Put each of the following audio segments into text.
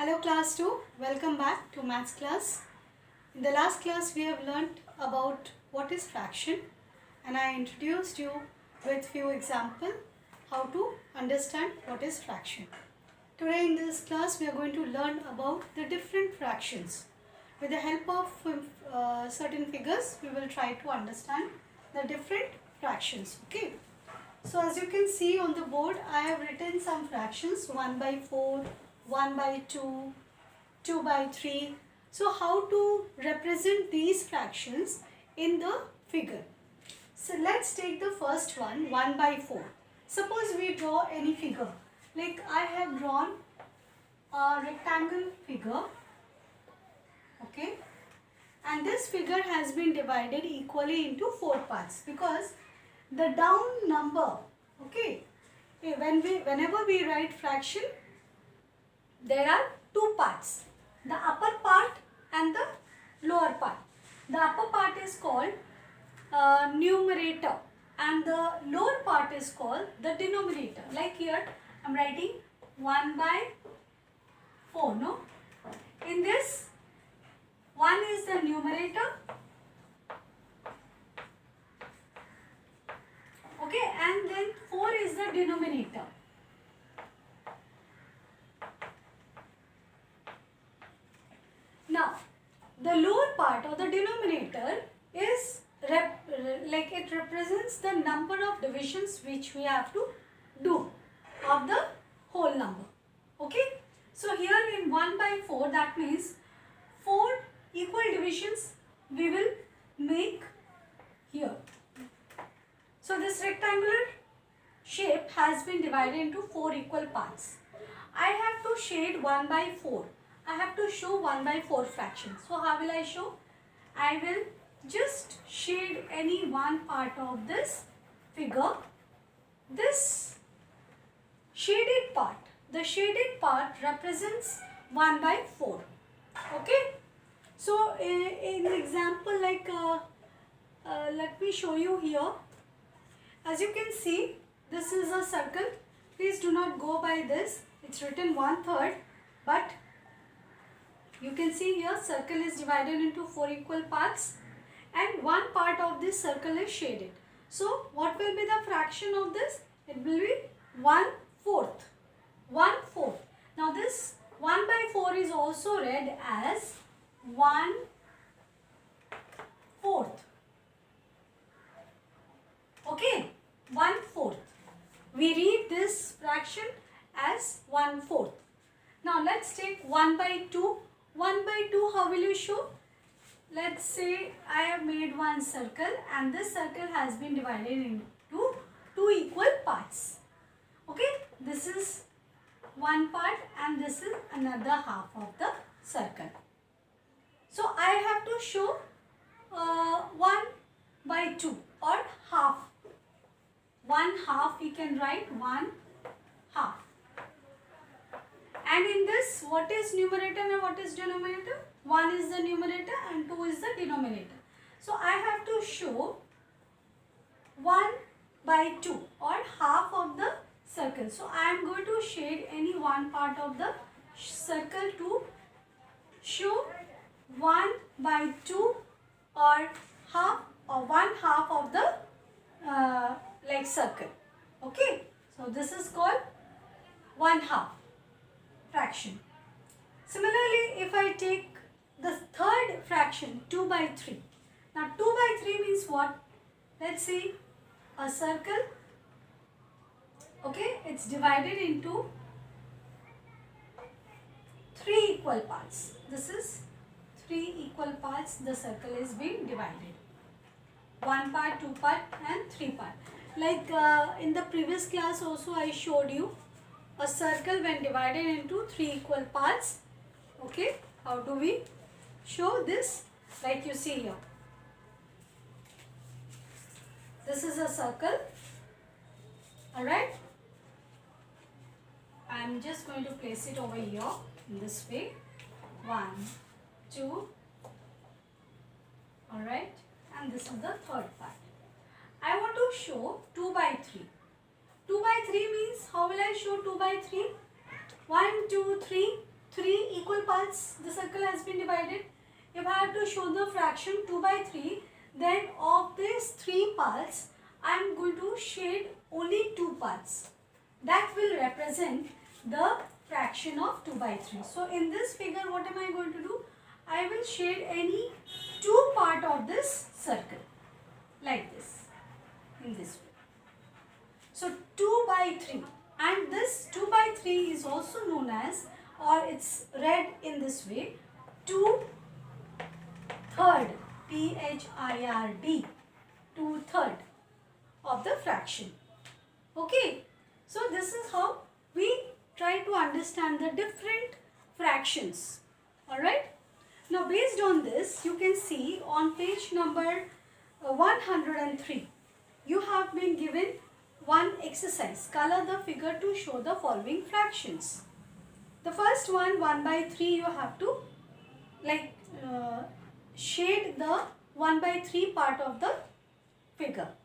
Hello class 2, welcome back to maths class. In the last class we have learnt about what is fraction and I introduced you with few examples how to understand what is fraction. Today in this class we are going to learn about the different fractions. With the help of certain figures we will try to understand the different fractions. Okay. So as you can see on the board I have written some fractions 1 by 4, 1 by 2, 2 by 3. So how to represent these fractions in the figure? So let's take the first one, 1 by 4. Suppose we draw any figure. Like I have drawn a rectangle figure. Okay. And this figure has been divided equally into 4 parts because the down number, okay, whenever we write fraction, there are two parts, the upper part and the lower part. The upper part is called numerator and the lower part is called the denominator. Like here I am writing 1 by 4, no? In this, 1 is the numerator, okay, and then 4 is the denominator. Now, the lower part or the denominator is like it represents the number of divisions which we have to do of the whole number. Okay. So, here in 1 by 4, that means 4 equal divisions we will make here. So, this rectangular shape has been divided into 4 equal parts. I have to shade 1 by 4. I have to show 1 by 4 fractions. So, how will I show? I will just shade any one part of this figure. This shaded part, the shaded part represents 1 by 4. Okay. So, in example like, let me show you here. As you can see, this is a circle. Please do not go by this. It's written 1/3, but you can see here circle is divided into 4 equal parts and one part of this circle is shaded. So, what will be the fraction of this? It will be 1/4. 1/4. Now, this 1 by 4 is also read as 1/4. Okay, 1/4. We read this fraction as 1/4. Now, let's take 1 by 2. 1 by 2, how will you show? Let's say I have made one circle and this circle has been divided into 2 equal parts. Okay, this is one part and this is another half of the circle. So, I have to show 1 by 2 or half. 1/2 we can write 1/2. And in this, what is numerator and what is denominator? 1 is the numerator and 2 is the denominator. So, I have to show 1 by 2 or half of the circle. So, I am going to shade any one part of the circle to show 1 by 2 or half or 1/2 of the like circle. Okay. So, this is called 1/2 fraction. Similarly, if I take the third fraction 2 by 3. Now, 2 by 3 means what? Let's see a circle. Okay, it's divided into 3 equal parts. This is 3 equal parts the circle is being divided. 1 part, 2 part and 3 part. Like in the previous class also I showed you a circle when divided into 3 equal parts. Okay, how do we show this? Like you see here. This is a circle. Alright. I am just going to place it over here in this way. 1, 2. Alright. And this is the third part. I want to show 2 by 3. 2 by 3 means, how will I show 2 by 3? 1, 2, 3. 3 equal parts the circle has been divided. If I have to show the fraction 2 by 3, then of these 3 parts, I am going to shade only 2 parts. That will represent the fraction of 2 by 3. So in this figure, what am I going to do? I will shade any 2 part of this circle like this, in this way. So 2 by 3, and this 2 by 3 is also known as, or it's read in this way, 2/3, P-H-I-R-D, 2/3 of the fraction. Okay, so this is how we try to understand the different fractions. Alright, now based on this, you can see on page number 103, you have been given one exercise. Color the figure to show the following fractions. The first one, 1 by 3, you have to shade the 1 by 3 part of the figure.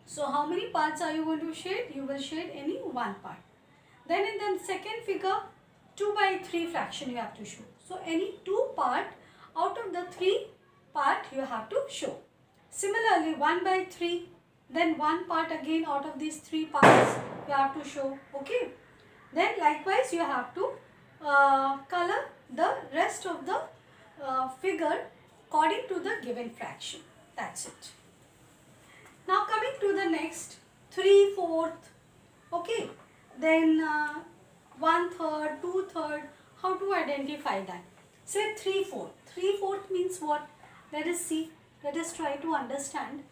So how many parts are you going to shade? You will shade any one part. Then in the second figure, 2 by 3 fraction you have to show. So any 2 part out of the 3 part you have to show. Similarly, 1 by 3, then 1 part again out of these 3 parts you have to show. Okay. Then likewise you have to color the rest of the figure according to the given fraction. That's it. Now coming to the next, 3/4. Okay. Then 1/3, 2/3. How to identify that? Say 3/4. 3/4 means what? Let us see. Let us try to understand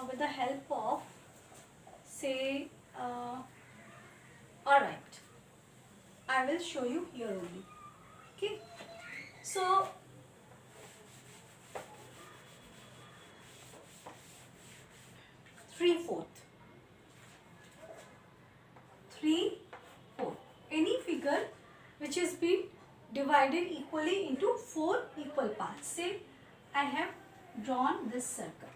with the help of, say, alright, I will show you here only. Okay, so three-fourth. Any figure which has been divided equally into 4 equal parts. Say I have drawn this circle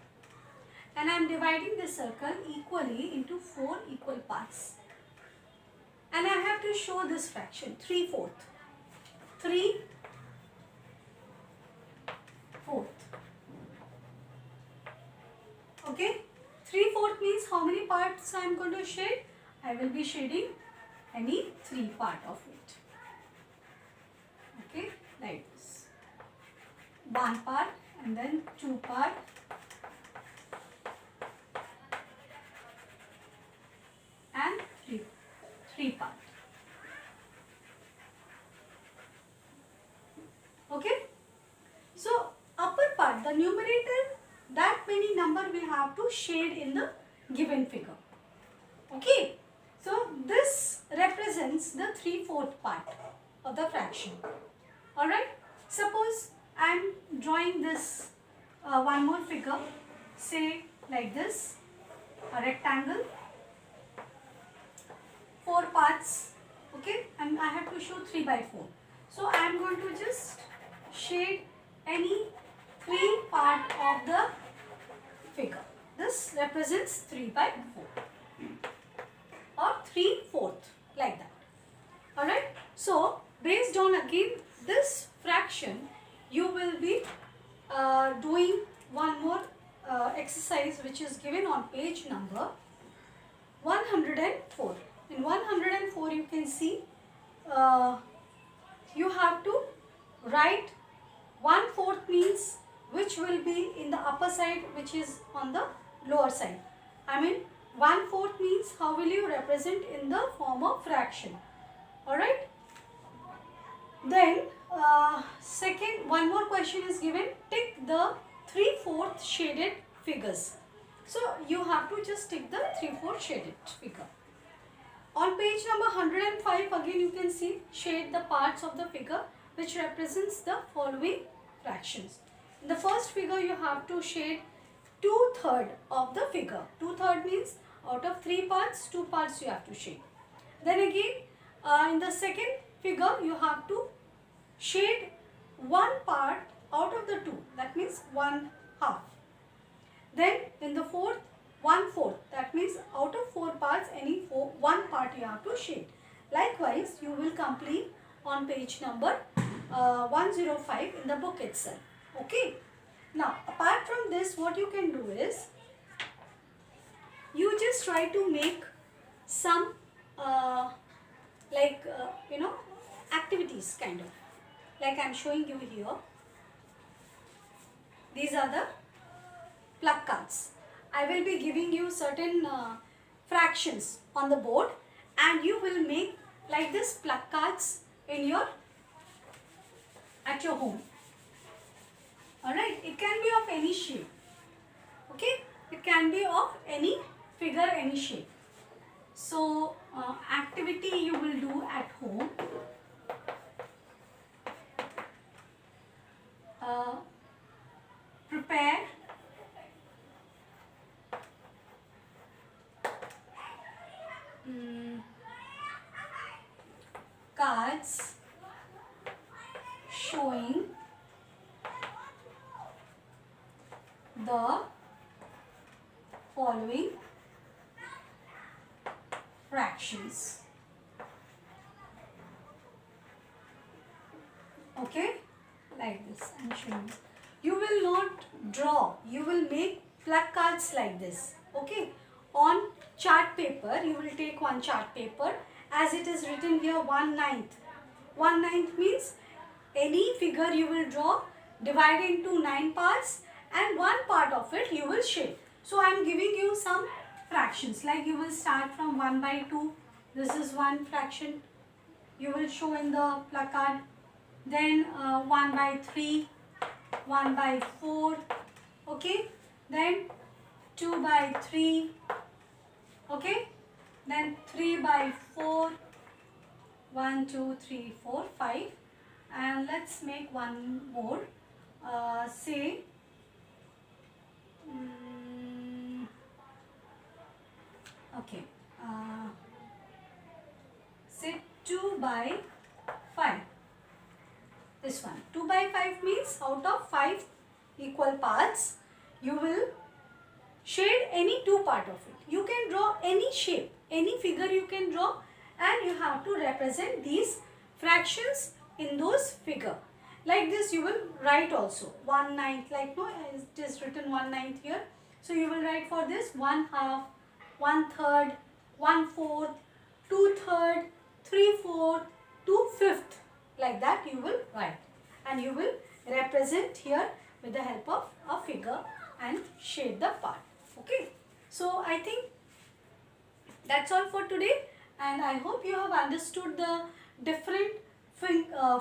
and I am dividing this circle equally into 4 equal parts. And I have to show this fraction, 3/4. 3/4. Okay, 3/4 means how many parts I am going to shade? I will be shading any 3 part of it. Okay, like this. 1 part and then 2 part. And 3 part. Okay, so upper part, the numerator, that many number we have to shade in the given figure. Okay, so this represents the 3/4 part of the fraction. Alright, suppose I am drawing this one more figure, say like this, a rectangle, 4 parts, okay, and I have to show 3/4. So I am going to just shade any 3 part of the figure. This represents 3/4 or 3/4, like that. Alright, so based on again this fraction, you will be doing one more exercise which is given on page number 104. In 104 you can see you have to write 1/4 means which will be in the upper side, which is on the lower side. I mean 1/4 means how will you represent in the form of fraction. Alright. Then second, one more question is given. Tick the 3/4 shaded figures. So you have to just tick the 3/4 shaded figure. On page number 105 again you can see shade the parts of the figure which represents the following fractions. In the first figure you have to shade 2/3 of the figure. 2/3 means out of 3 parts, 2 parts you have to shade. Then again in the second figure you have to shade 1 part out of the 2, that means 1/2. Then in the fourth, 1/4, that means out of 4 parts, any 1 part you have to shade. Likewise, you will complete on page number 105 in the book itself. Okay. Now, apart from this, what you can do is, you just try to make some activities kind of, like I am showing you here. These are the pluck cards. I will be giving you certain fractions on the board, and you will make like this pluck cards at your home. Alright, it can be of any shape. Okay, it can be of any figure, any shape. So, activity you will do at home. Prepare cards showing the following fractions. Okay, like this I am showing. You will not draw, you will make pluck cards like this. Okay, on chart paper, you will take one chart paper, as it is written here 1/9. 1/9 means any figure you will draw, divide into 9 parts, and one part of it you will shape. So I am giving you some fractions, like you will start from 1/2. This is one fraction you will show in the placard. Then 1/3, 1/4, okay, then 2/3, okay, then 3/4, 1, 2, 3, 4, 5, and let's make one more, say okay, say 2/5. This one, 2/5 means out of 5 equal parts, you will shade any 2 part of it. You can draw any shape, any figure you can draw, and you have to represent these fractions in those figure. Like this you will write also 1/9, like no, it is written 1/9 here. So you will write for this 1/2, 1/3, 1/4, 2/3, 3/4, 2/5. Like that you will write, and you will represent here with the help of a figure and shade the part. Okay, so I think that's all for today, and I hope you have understood the different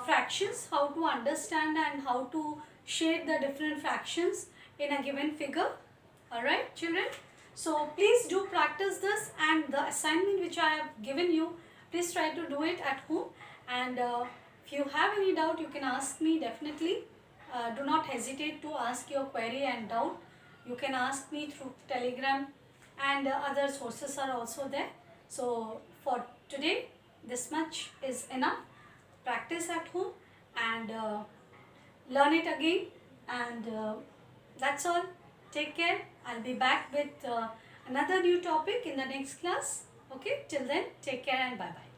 fractions, how to understand and how to shade the different fractions in a given figure. Alright children, so please do practice this, and the assignment which I have given you, please try to do it at home, and if you have any doubt, you can ask me definitely. Do not hesitate to ask your query and doubt. You can ask me through Telegram, and other sources are also there. So for today, this much is enough. Practice at home and learn it again, and that's all. Take care. I'll be back with another new topic in the next class. Okay, till then, take care and bye-bye.